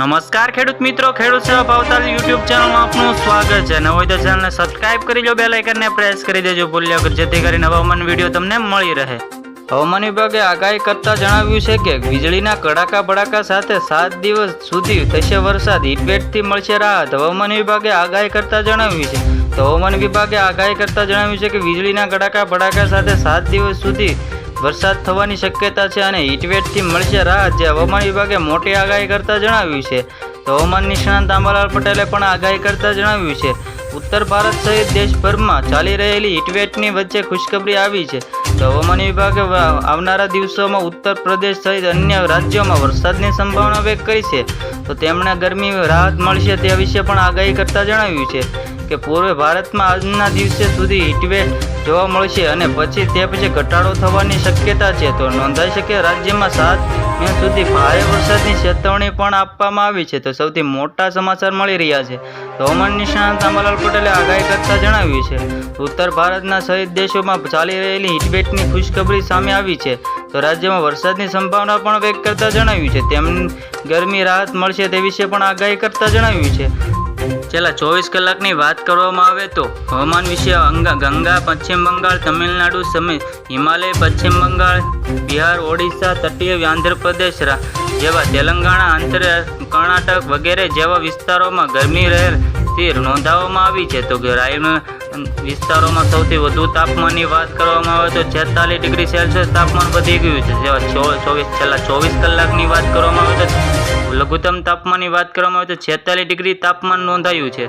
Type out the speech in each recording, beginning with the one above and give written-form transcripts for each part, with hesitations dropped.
નમસ્કાર ખેડૂત મિત્રો, ખેડૂત સેવા ભાવતાલ યુટ્યુબ ચેનલમાં આપનું સ્વાગત છે। ન હોય તો ચેનલને સબસ્ક્રાઇબ કરી લો, બેલ આઇકનને પ્રેસ કરી દેજો ભૂલ્યા વગર, જેથી કરીને હવામાન વિડીયો તમને મળી રહે। હવામાન વિભાગે આગાહી કરતા જણાવ્યું છે કે વીજળીના કડાકા ભડાકા સાથે 7 દિવસ સુધી થશે વરસાદ, હીટવેવથી મળશે રાહત। હવામાન વિભાગે આગાહી કરતા જણાવ્યું છે હવામાન વિભાગે આગાહી કરતા જણાવ્યું છે કે વીજળીના કડાકા ભડાકા સાથે 7 દિવસ સુધી વરસાદ થવાની શક્યતા છે અને હીટવેવથી મળશે રાહત, જે હવામાન વિભાગે મોટી આગાહી કરતા જણાવ્યું છે। હવામાન નિષ્ણાત અંબાલાલ પટેલે પણ આગાહી કરતા જણાવ્યું છે ઉત્તર ભારત સહિત દેશભરમાં ચાલી રહેલી હીટવેવની વચ્ચે ખુશખબરી આવી છે। હવામાન વિભાગે આવનારા દિવસોમાં ઉત્તર પ્રદેશ સહિત અન્ય રાજ્યોમાં વરસાદની સંભાવના વ્યક્ત કરી છે, તો તેમણે ગરમી રાહત મળશે તે વિશે પણ આગાહી કરતા જણાવ્યું છે કે પૂર્વ ભારતમાં આજના દિવસે સુધી હીટવેવ જોવા મળશે અને તે પછી ઘટાડો થવાની શક્યતા છે। તો નોંધાય છે કે રાજ્યમાં 7 મે સુધી ભારે વરસાદની ચેતવણી પણ આપવામાં આવી છે। તો સૌથી મોટા સમાચાર મળી રહ્યા છે। હવામાન નિષ્ણાત અંબાલાલ પટેલે આગાહી કરતા જણાવ્યું છે ઉત્તર ભારતના સહિત દેશોમાં ચાલી રહેલી હીટવેવની ખુશખબરી સામે આવી છે, તો રાજ્યમાં વરસાદની સંભાવના પણ વ્યક્ત કરતા જણાવ્યું છે તેમને ગરમી રાહત મળશે તે વિશે પણ આગાહી કરતા જણાવ્યું છે। છેલ્લા 24 કલાકની વાત કરવામાં આવે તો હવામાન વિશે ગંગા, પશ્ચિમ બંગાળ, તમિલનાડુ સમેત હિમાલય, પશ્ચિમ બંગાળ, બિહાર, ઓડિશા, તટીય આંધ્રપ્રદેશ જેવા તેલંગાણા, કર્ણાટક વગેરે જેવા વિસ્તારોમાં ગરમી રહેતી નોંધવામાં આવી છે। તો રાયલ વિસ્તારોમાં સૌથી વધુ તાપમાનની વાત કરવામાં આવે તો 46 ડિગ્રી સેલ્સિયસ તાપમાન વધી ગયું છે। છેલ્લા 24 કલાકની વાત કરવામાં આવે તો લઘુત્તમ તાપમાનની વાત કરવામાં આવે તો 46 ડિગ્રી તાપમાન નોંધાયું છે।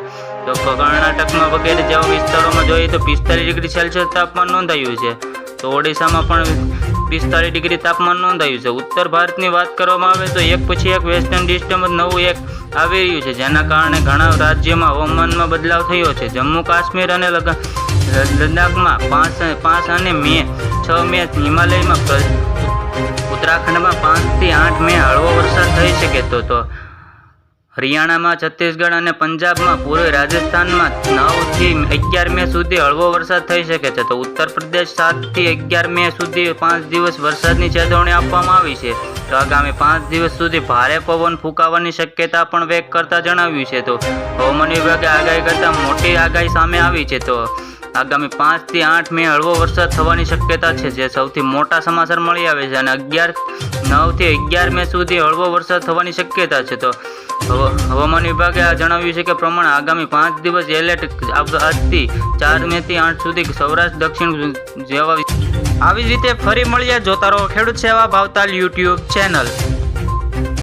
તો કર્ણાટકમાં વગેરે જેવા વિસ્તારોમાં જોઈએ તો 45 ડિગ્રી સેલ્સિયસ તાપમાન નોંધાયું છે। તો ઓડિશામાં પણ 45 ડિગ્રી તાપમાન નોંધાયું છે। ઉત્તર ભારતની વાત કરવામાં આવે તો એક પછી એક વેસ્ટર્ન ડિસ્ટર્બન્સ નવું આવી રહ્યું છે, જેના કારણે ઘણા રાજ્યોમાં હવામાનમાં બદલાવ થયો છે। જમ્મુ કાશ્મીર અને લદ્દાખમાં 5 અને 6 મે, હિમાલયમાં ઉત્તરાખંડમાં 5 થી 8 મે હળવો વરસાદ થઈ શકે। તો હરિયાણામાં, છત્તીસગઢ અને પંજાબમાં, પૂર્વ રાજસ્થાનમાં 9 થી 11 મે સુધી હળવો વરસાદ થઈ શકે છે। તો ઉત્તર પ્રદેશ 7 થી 11 મે સુધી 5 દિવસ વરસાદની ચેતવણી આપવામાં આવી છે। તો આગામી 5 દિવસ સુધી ભારે પવન ફૂંકાવાની શક્યતા પણ વ્યક્ત કરતા જણાવ્યું છે। તો હવામાન વિભાગે આગાહી કરતા મોટી આગાહી સામે આવી છે। તો આગામી 5 થી 8 મે હળવો વરસાદ થવાની શક્યતા છે, જે સૌથી મોટા સમાચાર મળી આવે છે અને 9 થી 11 મે સુધી હળવો વરસાદ થવાની શક્યતા છે। તો હવામાન વિભાગે આ જણાવ્યું છે કે પ્રમાણે આગામી 5 દિવસ એલર્ટ આજથી 4 મે થી 8 સુધી સૌરાષ્ટ્ર, દક્ષિણ જેવા આવી જ રીતે ફરી મળીએ। જોતા રહો ખેડૂત સેવા ભાવતાલ યુટ્યુબ ચેનલ।